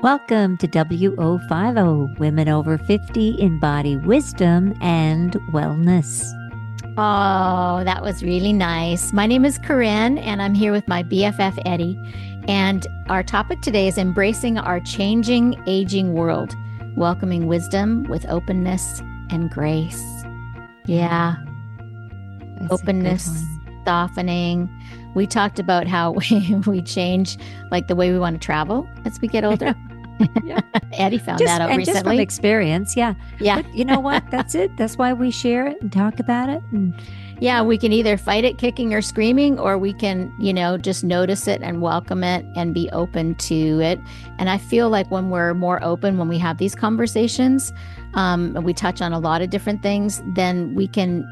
Welcome to WO50, Women Over 50 Embody Wisdom and Wellness. Oh, that was really nice. My name is Corinne, and I'm here with my BFF, Eddi. And our topic today is embracing our changing, aging world, welcoming wisdom with openness and grace. Yeah, That's openness, softening. We talked about how we change, like the way we want to travel as we get older. Yeah. Eddi found that out recently. Just from experience, yeah. Yeah. But you know what? That's it. That's why we share it and talk about it. And yeah, we can either fight it kicking or screaming, or we can, just notice it and welcome it and be open to it. And I feel like when we're more open, when we have these conversations, and we touch on a lot of different things, then we can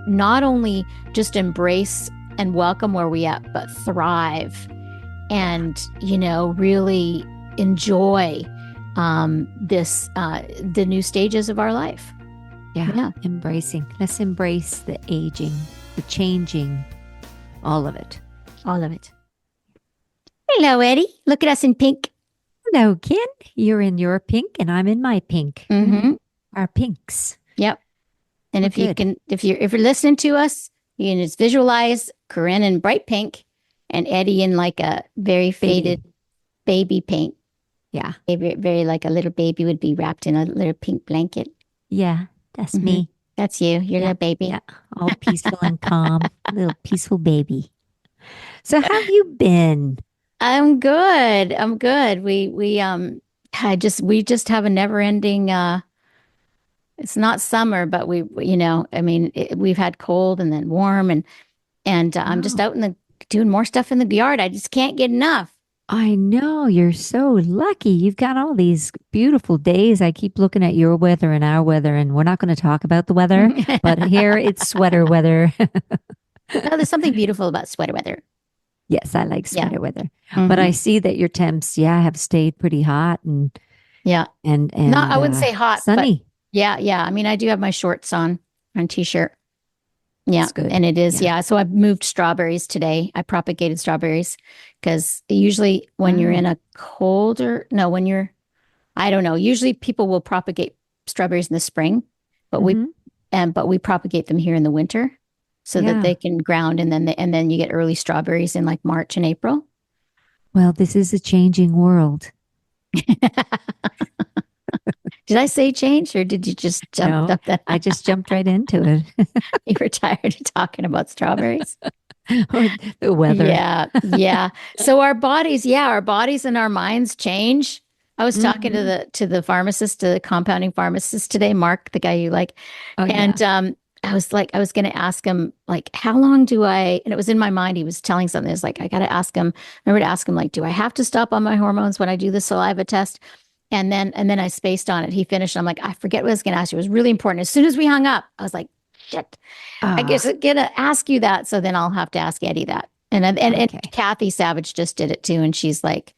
not only just embrace and welcome where we at, but thrive and, really enjoy the new stages of our life. Yeah. Embracing. Let's embrace the aging, the changing, all of it. All of it. Hello, Eddi. Look at us in pink. Hello, Ken. You're in your pink and I'm in my pink. Mm-hmm. Our pinks. Yep. And Well, if you're listening to us, you can just visualize Corinne in bright pink and Eddi in like a very faded baby pink. Yeah. Very, very like a little baby would be wrapped in a little pink blanket. Yeah. That's me. That's you. You're a little baby. Yeah. All peaceful and calm. Little peaceful baby. So how have you been? I'm good. We just have a never ending, it's not summer, but we've had cold and then warm and I'm just out doing more stuff in the yard. I just can't get enough. I know, you're so lucky. You've got all these beautiful days. I keep looking at your weather and our weather, and we're not going to talk about the weather, but here it's sweater weather. No, there's something beautiful about sweater weather. Yes, I like sweater weather. Mm-hmm. But I see that your temps, have stayed pretty hot and I wouldn't say hot, sunny. But yeah. I mean, I do have my shorts on t-shirt. Yeah, that's good. And it is, So I moved strawberries today. I propagated strawberries because usually when you're in a usually people will propagate strawberries in the spring, but we propagate them here in the winter so that they can ground and then you get early strawberries in like March and April. Well, this is a changing world. Did I say change or did you just jump up that? I just jumped right into it. You were tired of talking about strawberries? Or the weather. Yeah. So our bodies and our minds change. I was talking to the pharmacist, to the compounding pharmacist today, Mark, the guy you like. I was going to ask him, like, how long and it was in my mind, he was telling something. It's like, I got to ask him, remember to ask him, like, do I have to stop on my hormones when I do the saliva test? And then I spaced on it. He finished. I'm like, I forget what I was going to ask you. It was really important. As soon as we hung up, I was like, shit, I guess I'm going to ask you that. So then I'll have to ask Eddi that. And Kathy Savage just did it too. And she's like,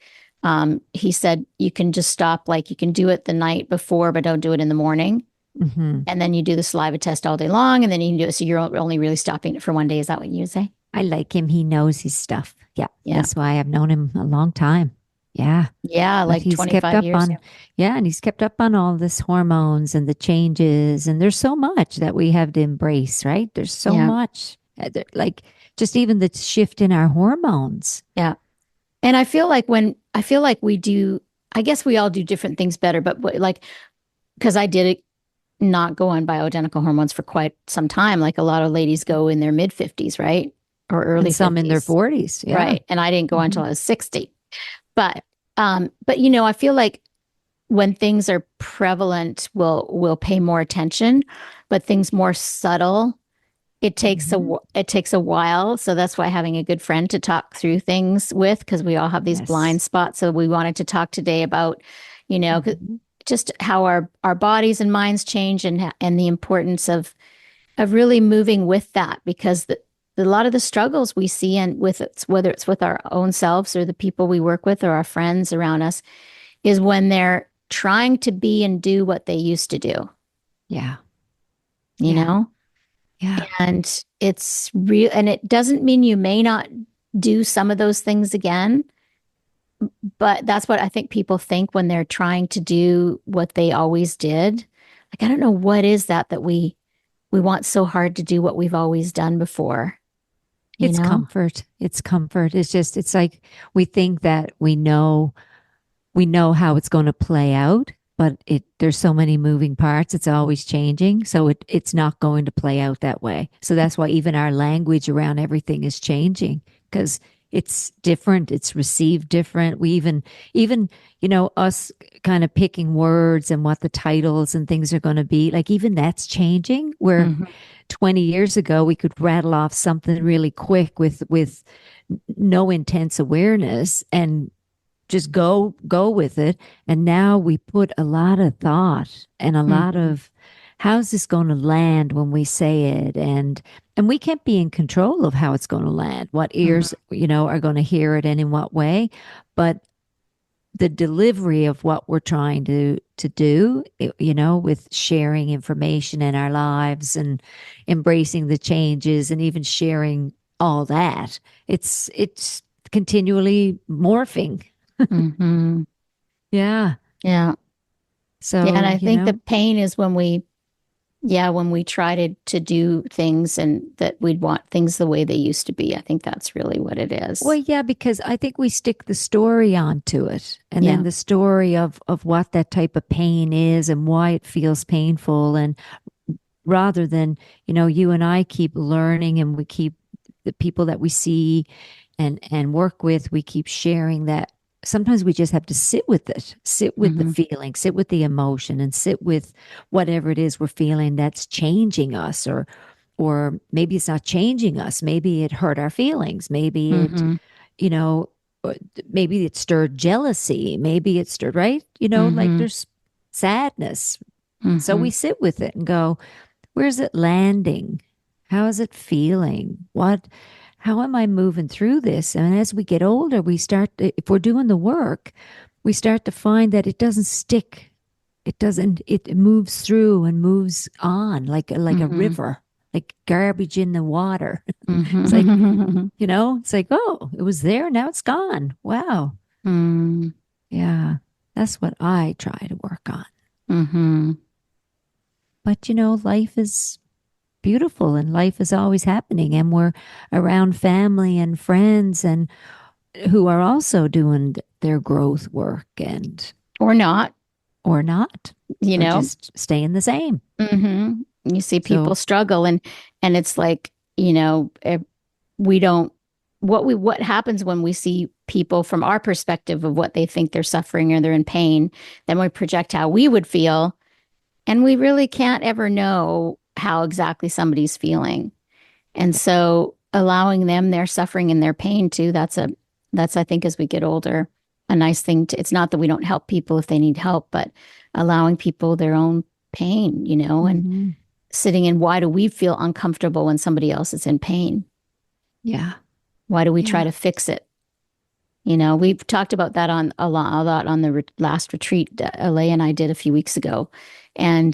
he said, you can just stop. Like you can do it the night before, but don't do it in the morning. Mm-hmm. And then you do the saliva test all day long. And then you can do it. So you're only really stopping it for one day. Is that what you say? I like him. He knows his stuff. Yeah. That's why I've known him a long time. Yeah. Yeah. Like 25 years. And he's kept up on all this hormones and the changes. And there's so much that we have to embrace, right? There's so much, like just even the shift in our hormones. Yeah. And I feel like we do, I guess we all do different things better, but because I did not go on bioidentical hormones for quite some time. Like a lot of ladies go in their mid 50s, right? Or early and some 50s. In their 40s. Yeah. Right. And I didn't go on until I was 60. But I feel like when things are prevalent, we'll pay more attention, but things more subtle, it takes a while. So that's why having a good friend to talk through things with, because we all have these blind spots. So we wanted to talk today about, just how our bodies and minds change and the importance of really moving with that, because a lot of the struggles we see whether it's with our own selves or the people we work with or our friends around us, is when they're trying to be and do what they used to do. Yeah. You know? Yeah. And it's real. And it doesn't mean you may not do some of those things again, but that's what I think people think when they're trying to do what they always did. Like, I don't know what is that we want so hard to do what we've always done before, you It's know? comfort. It's comfort. It's just, it's like we think that we know how it's going to play out, but there's so many moving parts. It's always changing. So it's not going to play out that way. So that's why even our language around everything is changing because it's different. It's received different. We even, us kind of picking words and what the titles and things are going to be, like even that's changing where Hmm. 20 years ago we could rattle off something really quick with no intense awareness and just go with it. And now we put a lot of thought and a lot Hmm. of how's this going to land when we say it, and we can't be in control of how it's going to land, what ears Hmm. are going to hear it and in what way. But the delivery of what we're trying to do, with sharing information in our lives and embracing the changes and even sharing all that, it's continually morphing. Hmm. Yeah. Yeah. Yeah. And So, I think the pain is when we try to do things and that we'd want things the way they used to be. I think that's really what it well, is. yeah, because I think we stick the story onto it and then Yeah. the story of what that type of pain is and why it feels painful. And rather than, you and I keep learning and we keep the people that we see and work with, we keep sharing that. Sometimes we just have to sit with it, sit with the Hmm. feeling, sit with the emotion, and sit with whatever it is we're feeling that's changing us, or maybe it's not changing us. Maybe it hurt our feelings. Maybe it, Hmm. you know, maybe it stirred jealousy. Maybe it stirred, right? Like Hmm. there's sadness. So Hmm. we sit with it and go, where's it landing? How is it feeling? How am I moving through this? And as we get older, if we're doing the work, we start to find that it doesn't stick. It doesn't, it moves through and moves on like a Hmm. river, like garbage in the water. It's like, Hmm. it's like, oh, it was there. Now it's gone. Wow. Hmm. Yeah. That's what I try to work on. Hmm. But, life is beautiful and life is always happening, and we're around family and friends and who are also doing their growth work, and Or not, or not, you or know. just staying the same. Hmm. You see people So struggle and it's like, we don't what happens when we see people from our perspective of what they think they're suffering or they're in pain, then we project how we would feel, and we really can't ever know how exactly somebody's feeling. And so allowing them their suffering and their pain too, that's I think as we get older, a nice thing to, it's not that we don't help people if they need help, but allowing people their own pain, and mhm. sitting in why do we feel uncomfortable when somebody else is in pain? Yeah, Why do we try yeah, to fix it? We've talked about that on a lot on the last retreat Alea and I did a few weeks ago. And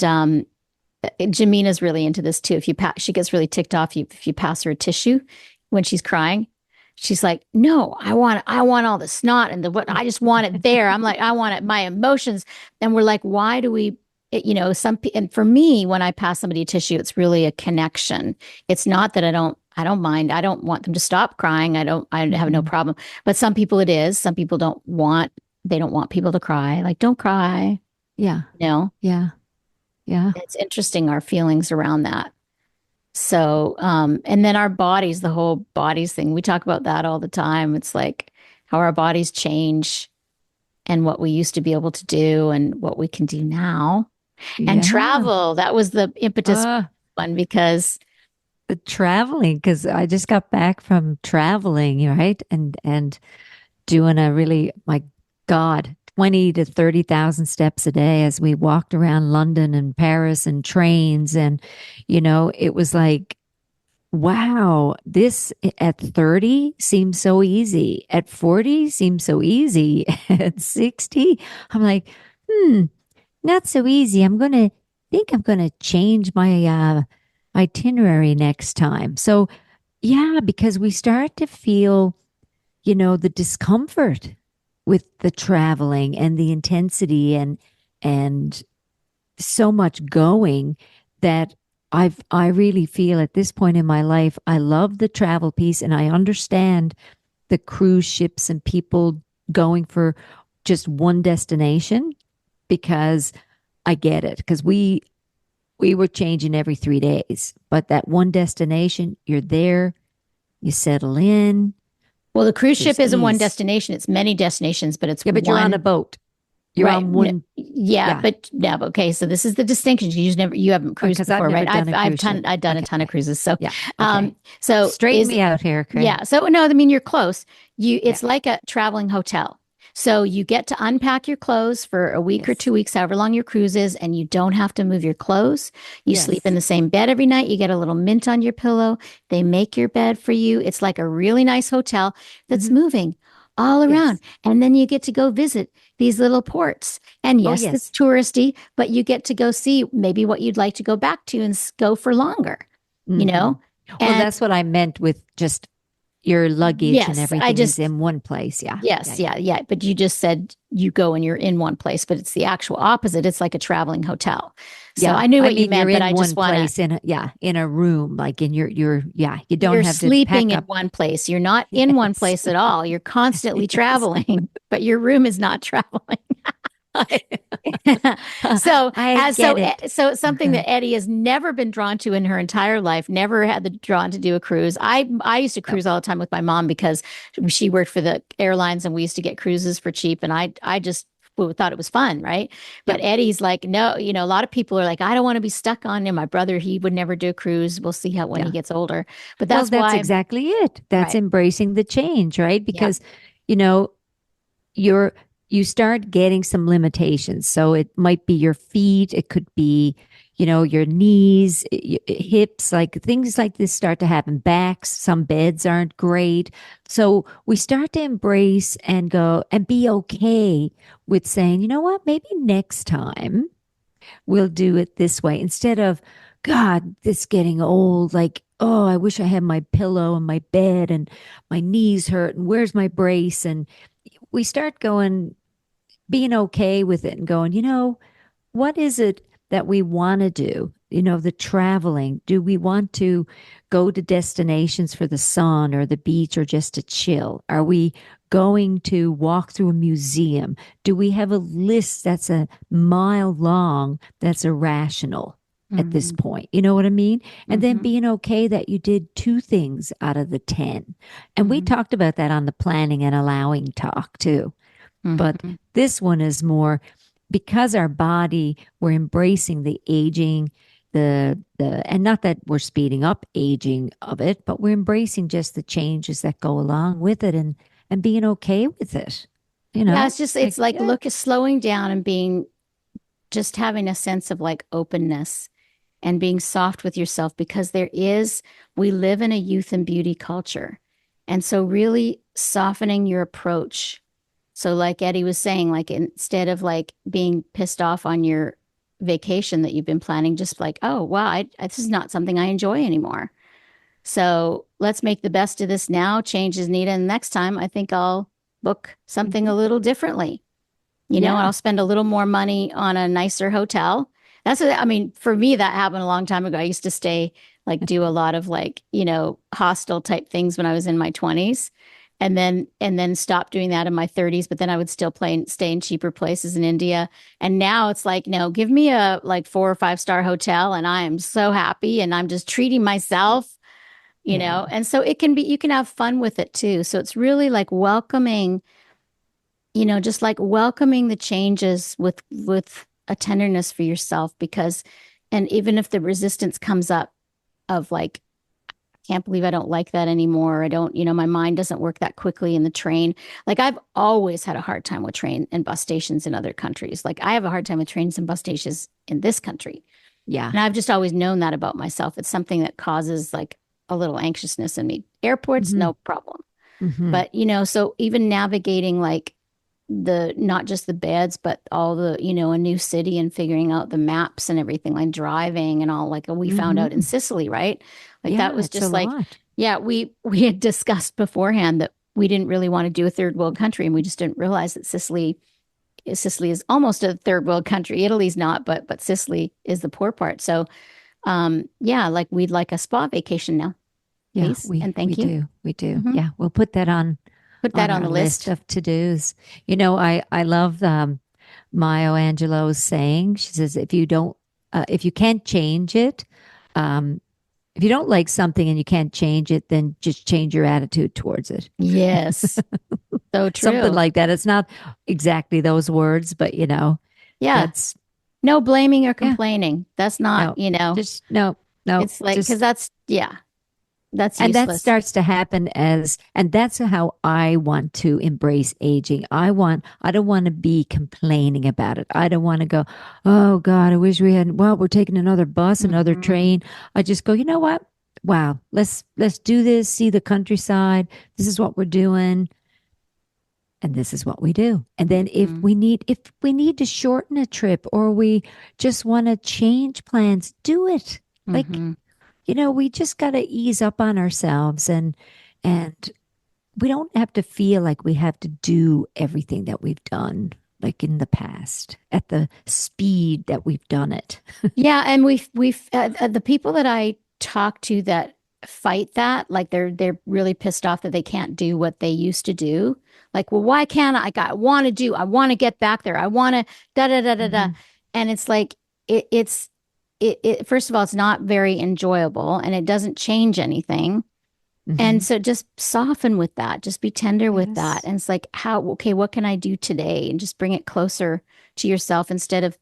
Jamina's really into this too. She gets really ticked off if you pass her a tissue when she's crying. She's like, "No, I want all the snot and the what. I just want it there." I'm like, "I want it, my emotions." And we're like, "Why do we?" And for me, when I pass somebody a tissue, it's really a connection. It's not that I don't mind. I don't want them to stop crying. I have no mhm. problem. But some people it is. Some people they don't want people to cry. Like, don't cry. Yeah, You know, yeah, yeah, it's interesting our feelings around that. So, and then our bodies, the whole bodies thing, we talk about that all the time. It's like how our bodies change and what we used to be able to do and what we can do now. And yeah. travel, that was the impetus Uh, one because, the traveling, because I just got back from traveling, right? And doing a really, my God, 20 to 30,000 steps a day as we walked around London and Paris and trains. And, it was like, wow, this at 30 seems so easy. At 40 seems so easy. At 60, I'm like, hmm, not so easy. I'm going to change my itinerary next time. So, yeah, because we start to feel, the discomfort with the traveling and the intensity and so much going that I really feel at this point in my life, I love the travel piece and I understand the cruise ships and people going for just one destination because I get it. Because we were changing every 3 days, but that one destination, you're there, you settle in, Well, the cruise ship there's isn't one ease. destination, it's many destinations, but it's Yeah, but you're on a one. boat. You're Right. on one. Yeah, Yeah, but no, but okay. So this is the distinction. You haven't cruised because I've before, never right? done a cruise ship. I've done a Okay. ton of cruises. So, Yeah. um, Okay. so Straighten is me out here, Karen. yeah. So no, I mean you're close. Yeah. It's like a traveling hotel. So you get to unpack your clothes for a week or Yes. 2 weeks, however long your cruise is, and you don't have to move your clothes. You sleep in Yes. the same bed every night. You get a little mint on your pillow. They make your bed for you. It's like a really nice hotel that's Hmm. moving all around. Yes. And then you get to go visit these little ports. And Oh, yes, it's yes. touristy, but you get to go see maybe what you'd like to go back to and go for longer, you Hmm. know? Well, And that's what I meant with just your luggage and yes, I everything is just, in one place. Yeah. Yeah. yes, Yeah. yeah, yeah. But you just said you go and you're in one place, but it's the actual opposite. It's like a traveling hotel. So Yeah. I knew I what you mean, you're meant, but in I just one want to, place in a, yeah, in a room, like in yeah, you don't you're have to sleeping pack in up. one place. You're not in one Yes. place at all. You're constantly Yes. traveling, but your room is not traveling. I, So I as get it. so it's something that Eddie has never been drawn to in her entire life, never had the drawn to do a cruise. I used to Nope. cruise all the time with my mom because she worked for the airlines and we used to get cruises for cheap and I just thought it was fun, right? But Yep. Eddie's like, no, a lot of people are like, I don't want to be stuck on him. My brother, he would never do a cruise. We'll see how when he Yeah. gets older. But Well, that's that's why, exactly it. That's right. embracing the change, right? Yeah. Because, you know, you're you start getting some limitations. So it might be your feet, it could be, your knees, hips, like things like this start to happen. Backs, some beds aren't great. So we start to embrace and go and be okay with saying, you know what, maybe next time we'll do it this way instead of, God, this getting old. Like, oh, I wish I had my pillow and my bed and my knees hurt and where's my brace? And we start going, being okay with it and going, what is it that we want to do? The traveling. Do we want to go to destinations for the sun or the beach or just to chill? Are we going to walk through a museum? Do we have a list that's a mile long that's irrational at this Mm-hmm. point? You know what I mean? And then Mm-hmm. being okay that you did two things out of the 10. And we Mm-hmm. talked about that on the planning and allowing talk too. But Mm-hmm. this one is more because our body, we're embracing the aging, and not that we're speeding up aging of it, but we're embracing just the changes that go along with it and being okay with it. Yeah, it's just Like, it's like yeah, look slowing down and being just having a sense of like openness and being soft with yourself because we live in a youth and beauty culture. And so really softening your approach. So like Eddie was saying, like instead of like being pissed off on your vacation that you've been planning, just like, oh, wow, this is not something I enjoy anymore. So let's make the best of this now. Change is needed. And next time I think I'll book something mhm, a little differently, and yeah, I'll spend a little more money on a nicer hotel. I mean, for me, that happened a long time ago. I used to do a lot of like, hostel type things when I was in my 20s and then stop doing that in my 30s. But then I would still stay in cheaper places in India. And now it's like, no, give me a like 4 or 5 star hotel and I am so happy and I'm just treating myself, yeah. and so you can have fun with it too. So it's really like welcoming, just like welcoming the changes with a tenderness for yourself and even if the resistance comes up of like, I can't believe I don't like that anymore. I don't, my mind doesn't work that quickly in the train. Like I've always had a hard time with train and bus stations in other countries. Like I have a hard time with trains and bus stations in this country. Yeah. And I've just always known that about myself. It's something that causes like a little anxiousness in me. Airports, Hmm. no problem. Hmm. But, so even navigating like the not just the beds, but all the, a new city and figuring out the maps and everything, like driving and all like we found out in Hmm. Sicily, right? Like that Yeah, was it's a just like, lot. yeah, we had discussed beforehand that we didn't really want to do a third world country, and we just didn't realize that Sicily is almost a third world country. Italy's not, but Sicily is the poor part. So yeah, like we'd like a spa vacation now, Yeah, please, we and we thank you. do. We do. Hmm. Yeah, we'll put that Put that on on our the list list. of to-dos. I love Maya Angelou's saying. She says if you can't change it, um if you don't like something and you can't change it, then just change your attitude towards it. Yes, so Something true. like that. It's not exactly those words, but Yeah, that's no blaming or yeah, complaining. That's not, no, just no, it's like, because just that's, yeah, that's and that useless. starts to happen and that's how I want to embrace aging. I don't want to be complaining about it. I don't want to go, oh God, I wish we hadn't, well, we're taking another bus, another Hmm. train. I just go, you know what? Wow, let's do this, see the countryside. This is what we're doing. And this is what we do. And then Hmm. if we need to shorten a trip or we just want to change plans, do it. Like, Hmm. we just got to ease up on ourselves and we don't have to feel like we have to do everything that we've done like in the past at the speed that we've done it. Yeah, and the people that I talk to that fight that, like they're really pissed off that they can't do what they used to do. Like, well, why can't I? I want to get back there. I want to da da da da da. Hmm. And it's like it's first of all, it's not very enjoyable and it doesn't change anything. And Hmm. so just soften with that. Just be tender with that. Yes. And it's like, okay, what can I do today? And just bring it closer to yourself instead of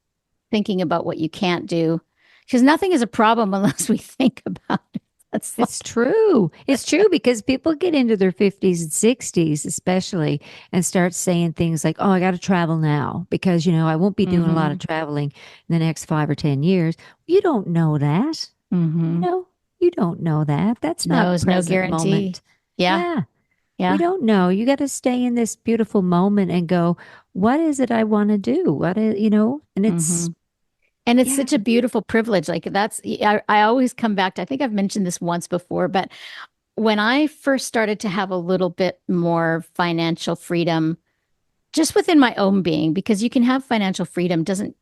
thinking about what you can't do. Because nothing is a problem unless we think about it. That's It's like, true. It's true because people get into their 50s and 60s, especially, and start saying things like, oh, I got to travel now because, I won't be doing a lot mm-hmm, of traveling in the next 5 or 10 years. You don't know that. You mm-hmm. know, you don't know that. That's No, not there's no present guarantee. moment. Yeah, Yeah, we yeah. don't know. You got to stay in this beautiful moment and go, what is it I want to do? And Mm-hmm. it's, And it's yeah. such a beautiful privilege. Like I always come back to, I think I've mentioned this once before, but when I first started to have a little bit more financial freedom, just within my own being, because you can have financial freedom, doesn't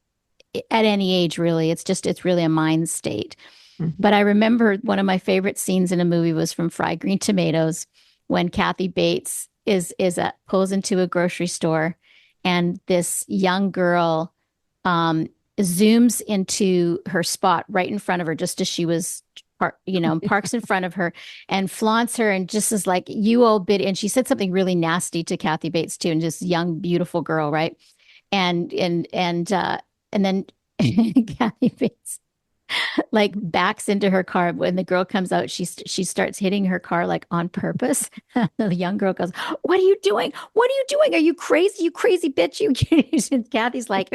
at any age really. It's really a mind state. Mhm. But I remember one of my favorite scenes in a movie was from Fried Green Tomatoes when Kathy Bates pulls into a grocery store and this young girl um, zooms into her spot right in front of her, just as she was parks in front of her and flaunts her and just is like, you old bit. And she said something really nasty to Kathy Bates too, and just young, beautiful girl, right? And then Kathy Bates like backs into her car. When the girl comes out, she starts hitting her car like on purpose. The young girl goes, "What are you doing? What are you doing? Are you crazy? You crazy bitch! You." And Kathy's like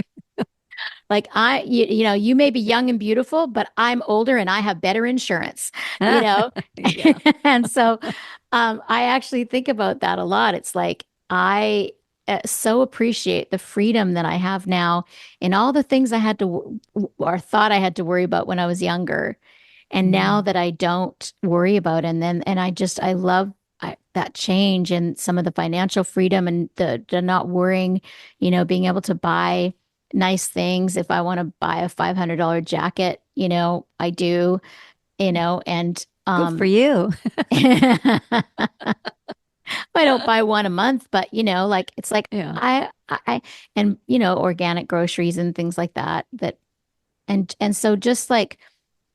you may be young and beautiful, but I'm older and I have better insurance, you know. Yeah. And so I actually think about that a lot. It's like I so appreciate the freedom that I have now in all the things I had to or thought I had to worry about when I was younger. And now Mhm. that I don't worry about, and I love that change and some of the financial freedom and the not worrying, being able to buy nice things. If I want to buy a $500 jacket, I do, and Good for you. I don't buy one a month, but like it's like Yeah. and organic groceries and things like that and so just like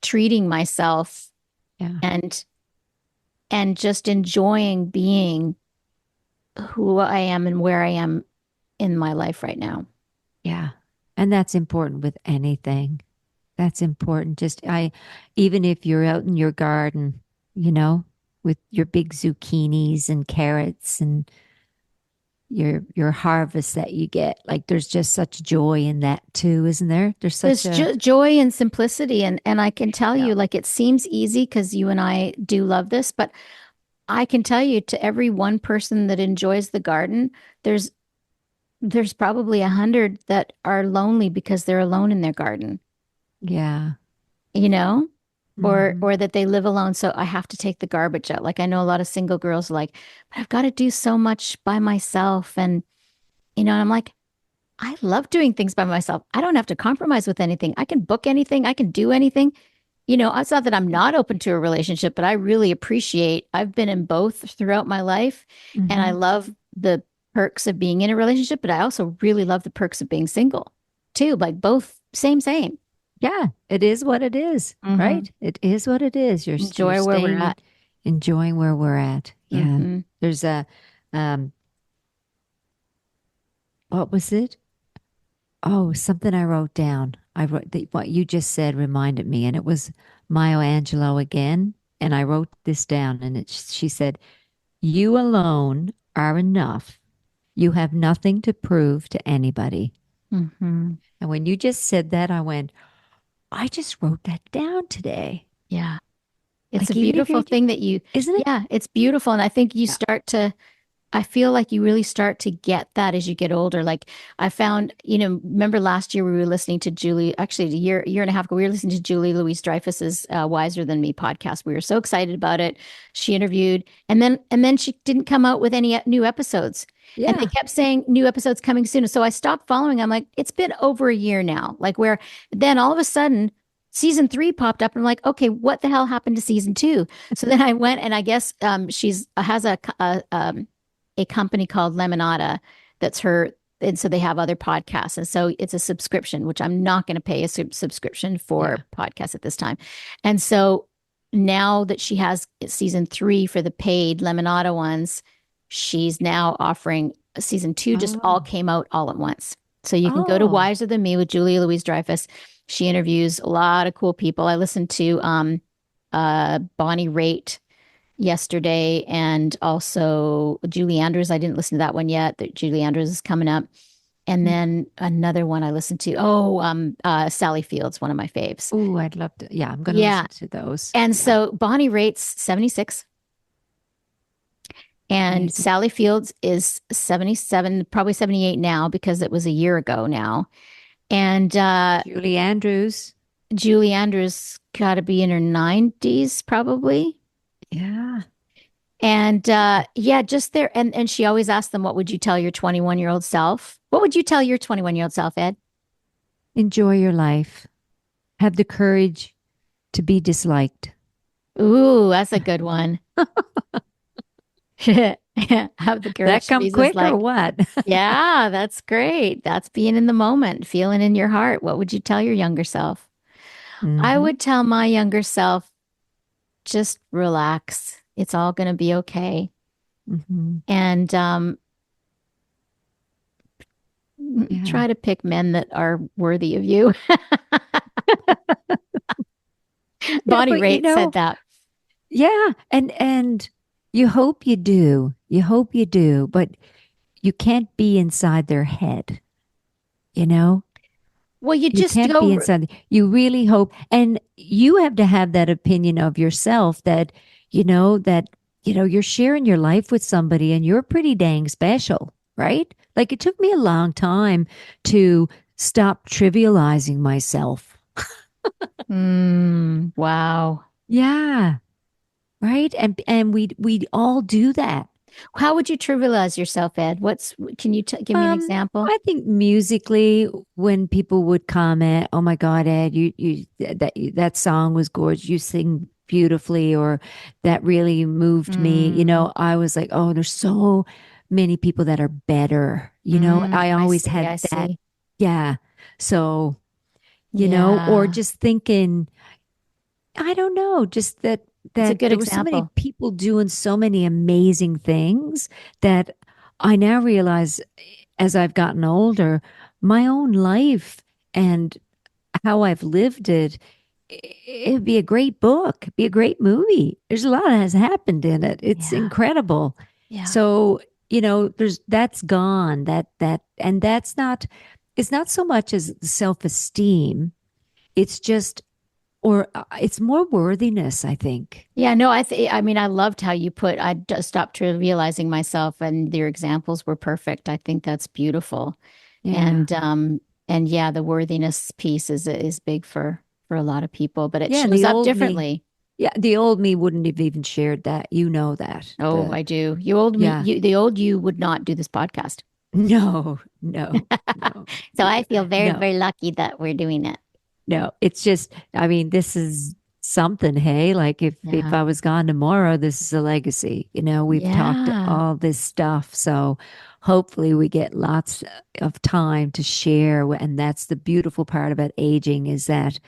treating myself Yeah. and just enjoying being who I am and where I am in my life right now. Yeah. And that's important with anything. That's important. Even if you're out in your garden, you know, with your big zucchinis and carrots and your harvest that you get, like there's just such joy in that too, isn't there? There's such There's a joy and simplicity, and I can tell yeah. you, like it seems easy because you and I do love this, but I can tell you to every one person that enjoys the garden, there's probably 100 that are lonely because they're alone in their garden, Yeah. you know? Hmm. or that they live alone, so I have to take the garbage out. Like I know a lot of single girls are like, but I've got to do so much by myself. And and I'm like, I love doing things by myself. I don't have to compromise with anything. I can book anything, I can do anything. It's not that I'm not open to a relationship, but I really appreciate I've been in both throughout my life, and I Hmm. love the perks of being in a relationship, but I also really love the perks of being single too. Like both same. Yeah, it is what it is, Hmm. right? It is what it is. You're Enjoy where we're staying in, at. enjoying where we're at. Yeah. Hmm. There's a um what was it? Oh, something I wrote down. I wrote what you just said reminded me, and it was Maya Angelou again. And I wrote this down, and she said, "You alone are enough. You have nothing to prove to anybody." Hmm. And when you just said that, I went, I just wrote that down today. Yeah. It's a Like even if beautiful you're, thing that you, isn't it? yeah, it's beautiful. And I think you Yeah. start to I feel like you really start to get that as you get older. Like I found, remember last year we were listening to Julie, actually a year and a half ago, we were listening to Julie Louise Dreyfus's Wiser Than Me podcast. We were so excited about it. She interviewed, and then she didn't come out with any new episodes. And they Yeah. kept saying new episodes coming soon. So I stopped following. I'm like, it's been over a year now. Like where then all of a sudden season three popped up and I'm like, okay, what the hell happened to season two? So then I went and I guess she's has a company called Lemonada that's her. And so they have other podcasts. And so it's a subscription, which I'm not going to pay a subscription Yeah. for podcasts at this time. And so now that she has season three for the paid Lemonada ones, she's now offering season two, just all Oh. came out all at once. So you can go to Oh. Wiser Than Me with Julia Louise Dreyfus. She interviews a lot of cool people. I listened to Bonnie Raitt yesterday, and also Julie Andrews. I didn't listen to that one yet. Julie Andrews is coming up. And then another one I listened to. Oh, Sally Fields, one of my faves. Oh, I'd love to. Yeah, I'm going to Yeah. listen to those. And Yeah. so Bonnie Raitt's 76 and Amazing. Sally Fields is 77, probably 78 now because it was a year ago now. And Julie Andrews. Julie Andrews got to be in her 90s probably. Yeah. And yeah, just there. And she always asked them, what would you tell your 21-year-old self? What would you tell your 21-year-old self, Ed? Enjoy your life. Have the courage to be disliked. Ooh, that's a good one. Have the That courage to come be just quick or like, what? yeah, that's great. That's being in the moment, feeling in your heart. What would you tell your younger self? I Hmm. would tell my younger self, just relax. It's all going to be okay. Hmm. And Yeah. try to pick men that are worthy of you. Yeah, Bonnie but Raitt said that. yeah, and you hope you do. You hope you do, but you can't be inside their head, you know? Well, you You just can't be go, inside. You really hope, and you have to have that opinion of yourself that, you're sharing your life with somebody and you're pretty dang special, right? Like it took me a long time to stop trivializing myself. wow. Yeah, right? And we all do that. How would you trivialize yourself, Ed? Can you give me an Um, example? I think musically, when people would comment, "Oh my God, Ed, that song was gorgeous. You sing beautifully," or "That really moved me." Mm, I was like, "Oh, there's so many people that are better." I I always see. had I that. see. Yeah. So, or Yeah. just thinking, I don't know, just It's a that good there were so many example. people doing so many amazing things that I now realize as I've gotten older, my own life and how I've lived it, it'd be a great book, be a great movie. There's a lot that has happened in it. It's Yeah. incredible. Yeah. So, there's that's gone. And that's not, it's not so much as self-esteem. It's just, or it's more worthiness, I think. Yeah, no, I mean I loved how you put I just stopped trivializing myself and your examples were perfect. I think that's beautiful. Yeah. And yeah, the worthiness piece is big for for a lot of people, but it Yeah, and shows up differently. the old me wouldn't have even shared that. You know that. Oh, The I do. You old me, Yeah. the old you would not do this podcast. No, no, no, So I feel very, no, very lucky that we're doing it. no. It's just, I mean, this is something, hey? Like if Yeah. I was gone tomorrow, this is a legacy. We've talked Yeah. all this stuff. So hopefully we get lots of time to share. And that's the beautiful part about aging is that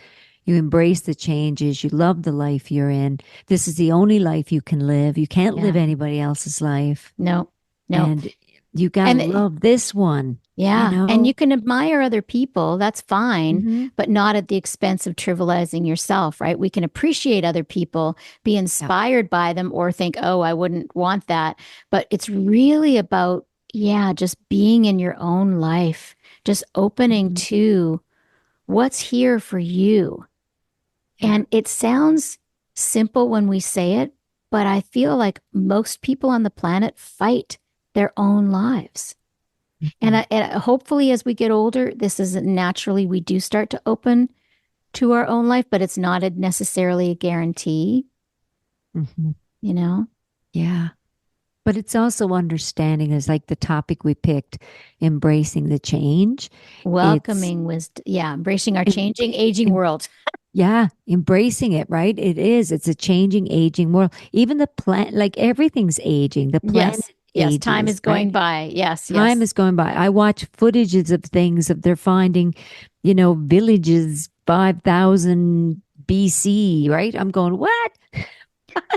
you embrace the changes, you love the life you're in. This is the only life you can live. You can't live Yeah. anybody else's life. No, no. And you got to And love this one, you yeah, and you know? can admire other people, that's fine, Hmm. but not at the expense of trivializing yourself, right? We can appreciate other people, be Yeah. inspired by them, or think, oh, I wouldn't want that. But it's really about, yeah, just being in your own life, just opening Hmm. to what's here for you. Yeah. And it sounds simple when we say it, but I feel like most people on the planet fight their own lives. Hmm. And hopefully, as we get older, this is naturally we do start to open to our own life, but it's not necessarily a guarantee, Hmm. you know? Yeah. But it's also understanding is like the topic we picked, embracing the change. It's Welcoming wisdom. Yeah. Embracing our em, changing, aging em- world. yeah, embracing it, right? It is. It's a changing, aging world. Even the planet, like everything's aging. The planet Yes. Yes. Time ages, is right? going by. Yes. Time Yes. is going by. I watch footages of things of they're finding, villages 5,000 BC, right? I'm going, what?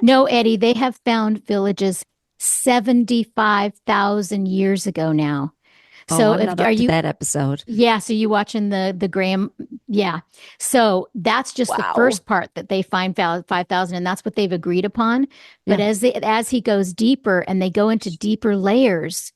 No, Eddie, they have found villages 75,000 years ago now. Oh, So I'm if not are up to you that episode. yeah, so you watching the Graham yeah. So that's just the Wow. first part that they find 5,000 and that's what they've agreed upon. But Yeah. as he goes deeper and they go into deeper layers,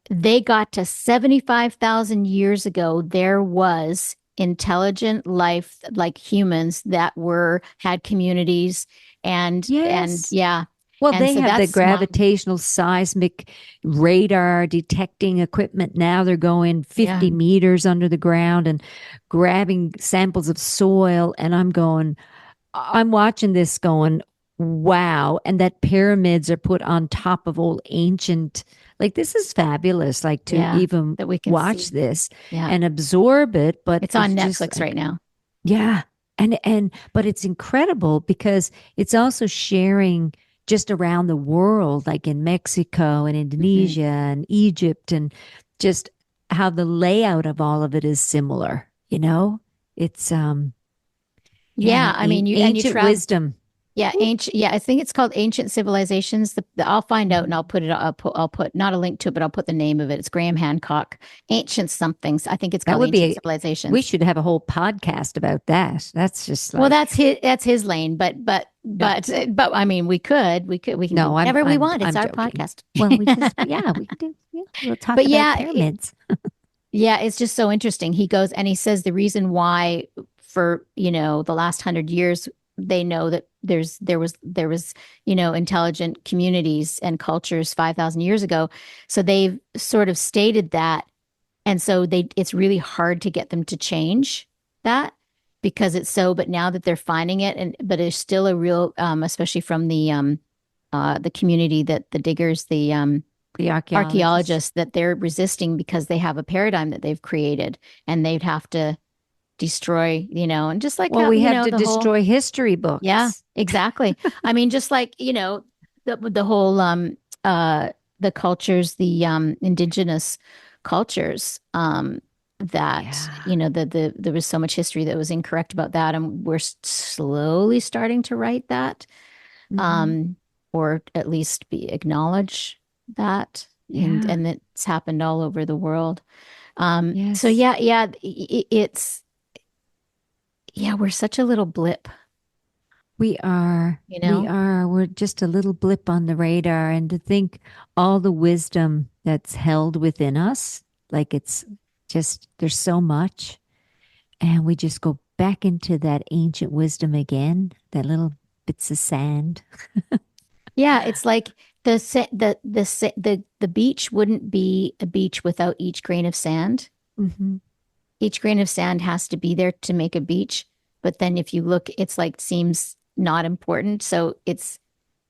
they got to 75,000 years ago there was intelligent life like humans that were had communities and Yes. yeah. Well, And they so have the that's mind gravitational seismic radar detecting equipment. Now they're going yeah. 50 meters under the ground and grabbing samples of soil. And I'm watching this going, wow. And that pyramids are put on top of old ancient, like this is fabulous, like to Yeah, even that we can watch see. this Yeah. and absorb it. But It's it's on just Netflix right like, now. yeah. But it's incredible because it's also sharing just around the world, like in Mexico and Mhm. Indonesia and Egypt, and just how the layout of all of it is similar, you know? It's yeah, Yeah, that I mean, you ancient travel. wisdom. Yeah, Woo. ancient. Yeah, I think it's called Ancient Civilizations. I'll find out and Mhm. I'll put it. I'll put not a link to it, but I'll put the name of it. It's Graham Hancock. Ancient somethings. I think it's That called would be Ancient we Civilizations. should have a whole podcast about that. That's just Well, like that's his lane. no, But I mean, we can do no, whatever we want. It's I'm our joking. podcast. Well, we just yeah, we can do yeah, we'll talk But about yeah, pyramids. yeah, it's just so interesting. He goes and he says the reason why for, the last 100 years, they know that there was, intelligent communities and cultures 5,000 years ago. So they've sort of stated that. And so it's really hard to get them to change that because but now that they're finding it but it's still a real, especially from the community that the diggers, the The archaeologists. archaeologists that they're resisting because they have a paradigm that they've created and they'd have to destroy, and just like Well, how, we have to the whole, destroy history yeah, books. exactly. I mean, just like, the whole, the cultures, the, indigenous cultures, that, Yeah. there was so much history that was incorrect about that. And we're slowly starting to write that, Hmm. um, or at least acknowledge that, Yeah. and it's happened all over the world. So Yes. yeah, yeah, yeah, we're such a little blip, We are. you We know? are. We're just a little blip on the radar. And to think all the wisdom that's held within us, like it's just, there's so much. And we just go back into that ancient wisdom again, that little bits of sand. Yeah, it's like the beach wouldn't be a beach without each grain of sand. Hmm. Each grain of sand has to be there to make a beach. but then if you look, it's like seems not important. So it's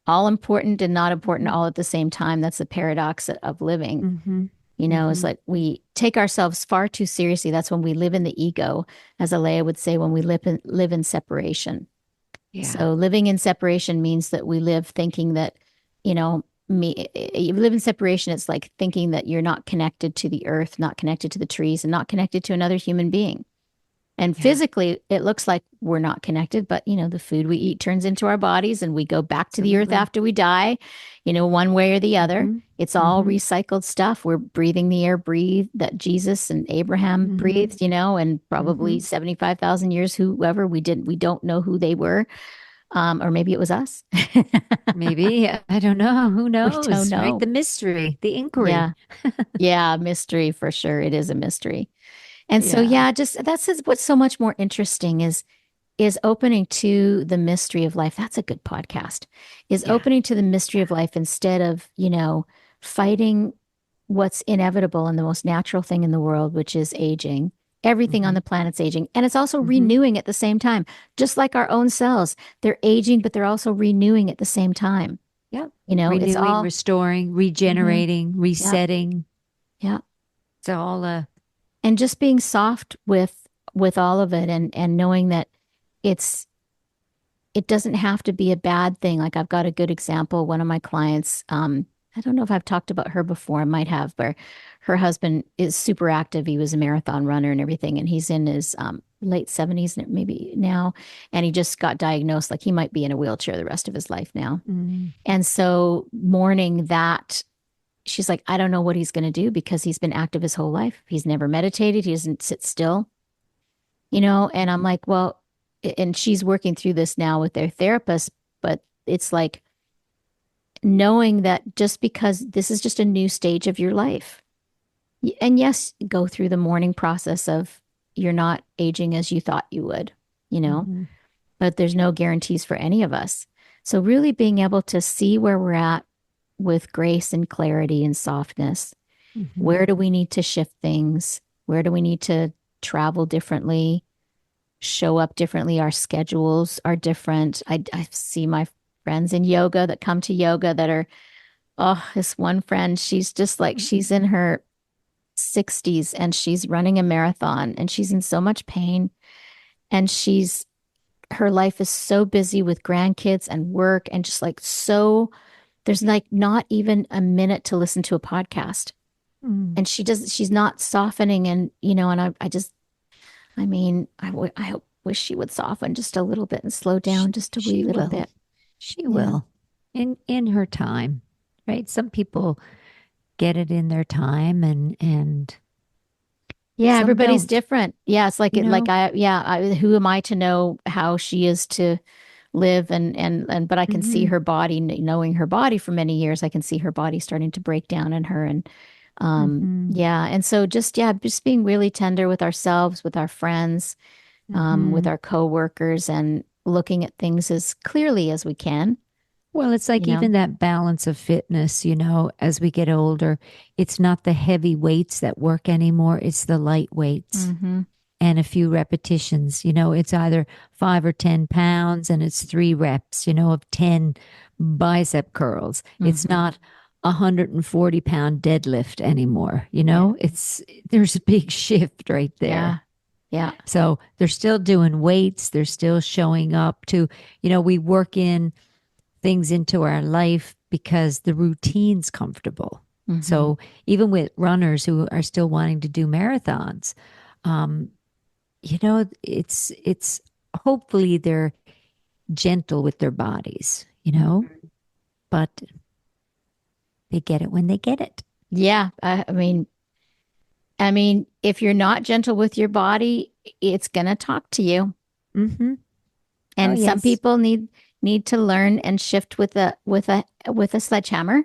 all important and not important Mm-hmm. all at the same time. That's the paradox of living. Mm-hmm. It's Mm-hmm. like we take ourselves far too seriously. That's when we live in the ego, as Alea would say, when we live in separation. Yeah. So living in separation means that we live thinking that, you live in separation. It's like thinking that you're not connected to the earth, not connected to the trees, and not connected to another human being. And Yeah. physically, it looks like we're not connected, but the food we eat turns into our bodies and we go back to the earth Absolutely. after we die, one way or the other. Mm-hmm. It's all Mm-hmm. recycled stuff. We're breathing the air breathe that Jesus and Abraham Mm-hmm. breathed, and Mm-hmm. probably 75,000 years, whoever we don't know who they were. Or maybe it was us. Maybe. I don't know. Who We don't knows, right? know. The mystery, the inquiry. Yeah. Yeah. Mystery for sure. It is a mystery. And so, Yeah. yeah, just that's what's so much more interesting is opening to the mystery of life. That's a good podcast. Is Yeah. opening to the mystery of life instead of, fighting what's inevitable and the most natural thing in the world, which is aging. Everything on Mm-hmm. the planet's aging. And it's also Mm-hmm. renewing at the same time, just like our own cells. They're aging, but they're also renewing at the same time. Yep. It's Renewing, all, restoring, mhm, regenerating, yeah, resetting. yeah. It's all And just being soft with all of it and knowing that it's it doesn't have to be a bad thing. Like I've got a good example. One of my clients, I don't know if I've talked about her before. I might have, but her husband is super active. He was a marathon runner and everything, and he's in his late 70s maybe now, and he just got diagnosed like he might be in a wheelchair the rest of his life now. mm, And so mourning that, she's like, I don't know what he's going to do because he's been active his whole life. He's never meditated. He doesn't sit still, and I'm like, well, and she's working through this now with their therapist, but it's like knowing that just because this is just a new stage of your life. And yes, go through the mourning process of you're not aging as you thought you would, you know, mm-hmm. but there's no guarantees for any of us. So really being able to see where we're at with grace and clarity and softness. Mm-hmm. Where do we need to shift things? Where do we need to travel differently? Show up differently. Our schedules are different. I see my friends in yoga that come to yoga that are, oh, this one friend, she's just like, she's in her 60s and she's running a marathon and she's in so much pain. And her life is so busy with grandkids and work and just like there's like not even a minute to listen to a podcast. Mm. And she's not softening. And, I mean, I wish she would soften just a little bit and slow down just a wee She little will. bit. She Yeah. will. In her time, right? Some people get it in their time and Yeah, some everybody's don't, different. Yeah, it's like you know? who am I to know how she is to live and but I can see Mm-hmm. her body, knowing her body for many years, I can see her body starting to break down in her and Mm-hmm. yeah, and so just being really tender with ourselves, with our friends, with Mm-hmm. our coworkers and looking at things as clearly as we can, Well, it's you like know. even that balance of fitness, as we get older, it's not the heavy weights that work anymore. It's the light weights Hmm. and a few repetitions. It's either 5 or 10 pounds and it's 3 reps, of 10 bicep curls. It's Hmm. not 140-pound deadlift anymore. Yeah. There's a big shift right Yeah. there. Yeah. So they're still doing weights. They're still showing up to, we work in things into our life because the routine's comfortable. Hmm. So even with runners who are still wanting to do marathons, um, it's hopefully they're gentle with their bodies, but they get it when they get it. Yeah. I mean, if you're not gentle with your body, it's gonna talk to you. Mm-hmm. Oh And some yes. people need to learn and shift with a sledgehammer.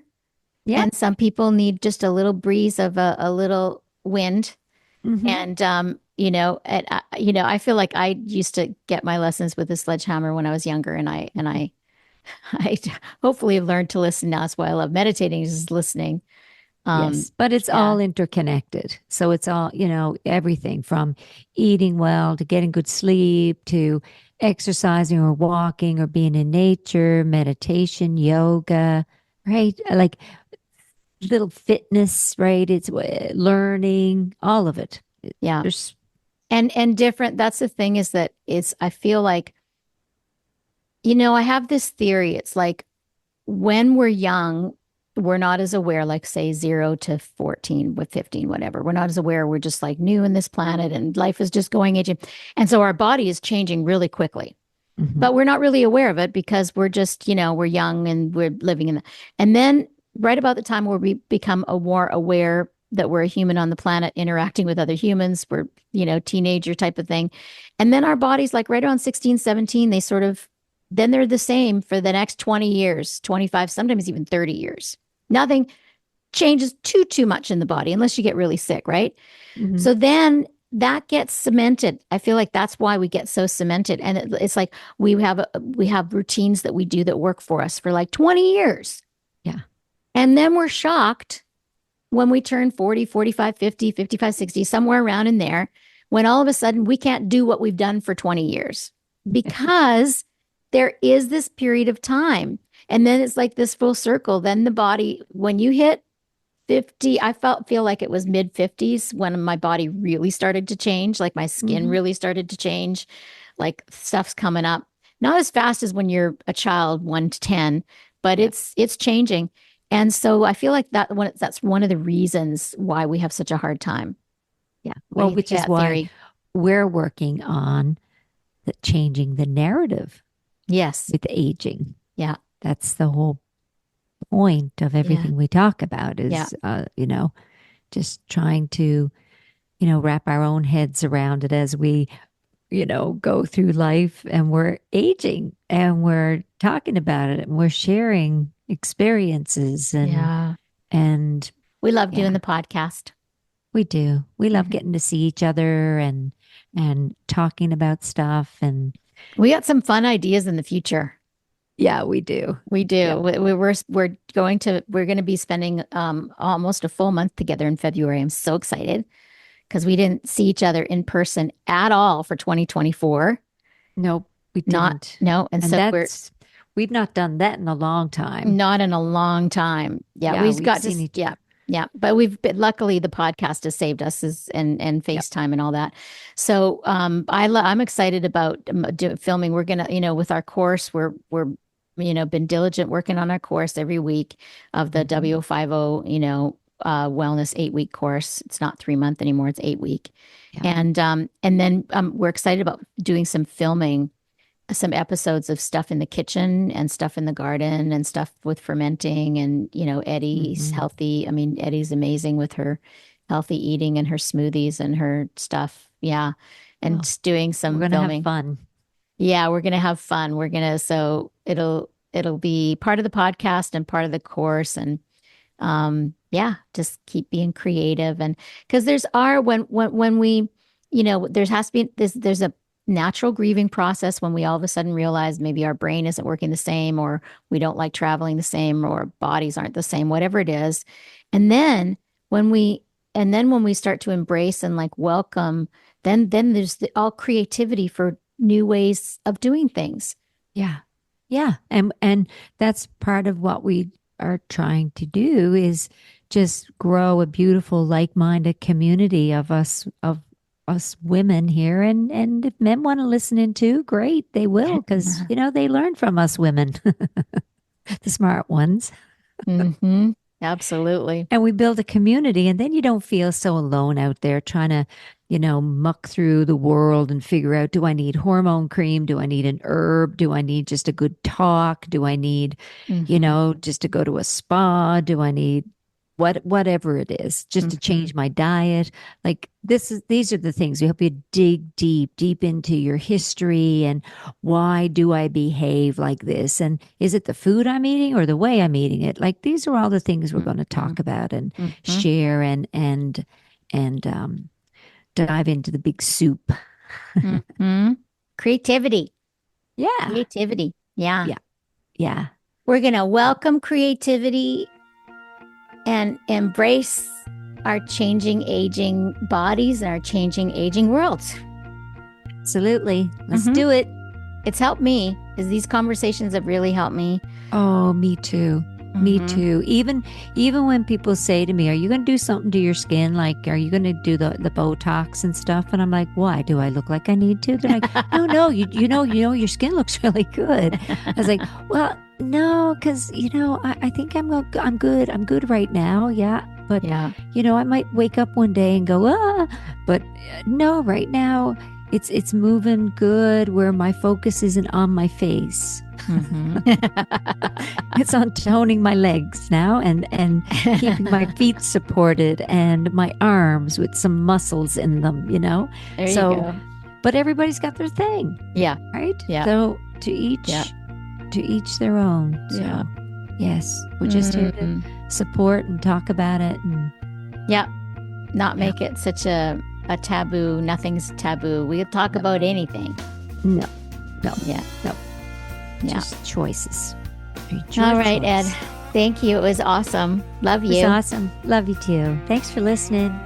Yep. And some people need just a little breeze of a little wind. Mm-hmm. And I feel like I used to get my lessons with a sledgehammer when I was younger, and I hopefully have learned to listen now. That's why I love meditating, is listening. Yes, but it's Yeah. all interconnected. So it's all, everything from eating well to getting good sleep to exercising or walking or being in nature, meditation, yoga, right? Like little fitness, right? It's learning, all of it. Yeah. There's, And different. That's the thing is that it's, I feel like, I have this theory. It's like when we're young, we're not as aware, like say 0 to 14 with 15, whatever. We're not as aware. We're just like new in this planet and life is just going aging. And so our body is changing really quickly, mhm, but we're not really aware of it because we're just, we're young and we're living in the, and then right about the time where we become a more aware that we're a human on the planet interacting with other humans, we're, teenager type of thing. And then our bodies, like right around 16, 17, they sort of, then they're the same for the next 20 years, 25, sometimes even 30 years. Nothing changes too much in the body unless you get really sick, right? mhm. So then that gets cemented. I feel like that's why we get so cemented. And it's like we have routines that we do that work for us for like 20 years. Yeah. And then we're shocked when we turn 40, 45, 50, 55, 60, somewhere around in there, when all of a sudden we can't do what we've done for 20 years because there is this period of time. And then it's like this full circle. Then the body, when you hit 50, I feel like it was mid 50s when my body really started to change, like my skin Hmm. really started to change, like stuff's coming up. Not as fast as when you're a child, 1 to 10, but Yeah. it's changing. And so I feel like that's one of the reasons why we have such a hard time. Yeah. What do Well, you think which of is that why theory? we're working on changing the narrative Yes. with aging. Yeah. That's the whole point of Yeah. everything we talk about Yeah. is, just trying to, wrap our own heads around it as we, go through life and we're aging and we're talking about it and we're sharing experiences Yeah. and We love doing yeah, the podcast. we do. We love Mhm. getting to see each other and talking about stuff and We got some fun ideas in the future. yeah, we do. We do. Yep. We're going to be spending almost a full month together in February. I'm so excited because we didn't see each other in person at all for 2024. Nope, we Not didn't. no, and And so we're we've not done that in a long time. not in a long time. Yeah, Yeah, we've we've got to seen each yeah. Yeah, but luckily the podcast has saved us and yep. FaceTime and all that. So I'm excited about filming. We're gonna with our course we're been diligent working on our course every week of the Hmm. W50 wellness 8 week course. It's not 3 month anymore. It's 8 week, Yep. and then we're excited about doing some filming some episodes of stuff in the kitchen and stuff in the garden and stuff with fermenting and Eddie's Hmm. healthy. I mean, Eddie's amazing with her healthy eating and her smoothies and her stuff. Yeah. And Well, just doing we're some gonna have filming. fun. Yeah, we're gonna have fun. We're gonna so it'll be part of the podcast and part of the course and yeah, just keep being creative and because when we there has to be there's a natural grieving process when we all of a sudden realize maybe our brain isn't working the same or we don't like traveling the same or our bodies aren't the same, whatever it is. And then when we when we start to embrace and like welcome, then there's all creativity for new ways of doing things. Yeah. Yeah. And that's part of what we are trying to do is just grow a beautiful like-minded community of us women here and if men want to listen in too, great, they will because they learn from us women, the smart ones. Mm-hmm. Absolutely. And we build a community, and then you don't feel so alone out there trying to, muck through the world and figure out, do I need hormone cream? Do I need an herb? Do I need just a good talk? Do I need, Mm-hmm. just to go to a spa? Do I need whatever it is, just to Mm-hmm. change my diet? Like these are the things we help you dig deep into your history and why do I behave like this? And is it the food I'm eating or the way I'm eating it? Like these are all the things we're going to Mm-hmm. talk about and Mm-hmm. share and dive into the big soup. Mm-hmm. Creativity. Yeah. Creativity. Yeah. Yeah. Yeah. We're going to welcome creativity and embrace our changing, aging bodies and our changing, aging worlds. Absolutely. Let's do it. It's helped me, because these conversations have really helped me. Oh, me too. Me too. Even when people say to me, "Are you going to do something to your skin? Like, are you going to do the Botox and stuff?" And I'm like, "Why? Do I look like I need to?" They're like, "No, you know, your skin looks really good." I was like, "Well, no, because I think I'm good. I'm good right now. Yeah, but Yeah. I might wake up one day and go, but no, right now it's moving good. Where my focus isn't on my face." It's on toning my legs now and keeping my feet supported and my arms with some muscles in them, There you go. But everybody's got their thing. Yeah. Right? Yeah. So to each their own. So Yeah. yes, we're just here to support and talk about it and not make it such a taboo. Nothing's taboo. We'll talk about anything. No. Yeah. Just choices. All right, Ed. Thank you. It was awesome. Love you. It was awesome. Love you too. Thanks for listening.